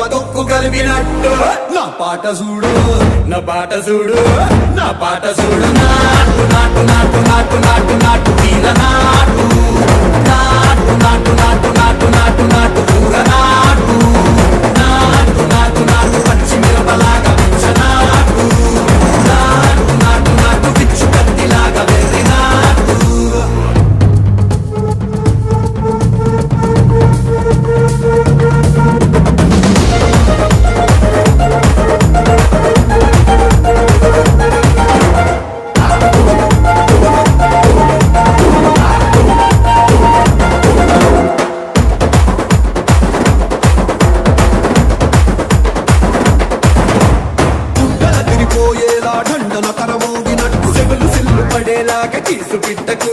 పదొక్కు కలిపినట్టు నా పాట చూడు నా పాట చూడు నా పాట చూడు నాటు నాటు నాటు నాటు నాటు నాటు తీర నాటు నాటు నాటు నాటు నాటు నాటు నాటు కూర నాటు నాటు నాటు నాటు పచ్చి మిరపలాగా పిచ్చ నాటు నాటు నాటు నాటు పిచ్చు కత్తిలాగా వెర్రి నాటు ढंडन तरमोगिनट्टु सेवलु सिल्लु पडेलागा कीसु पिट्टकु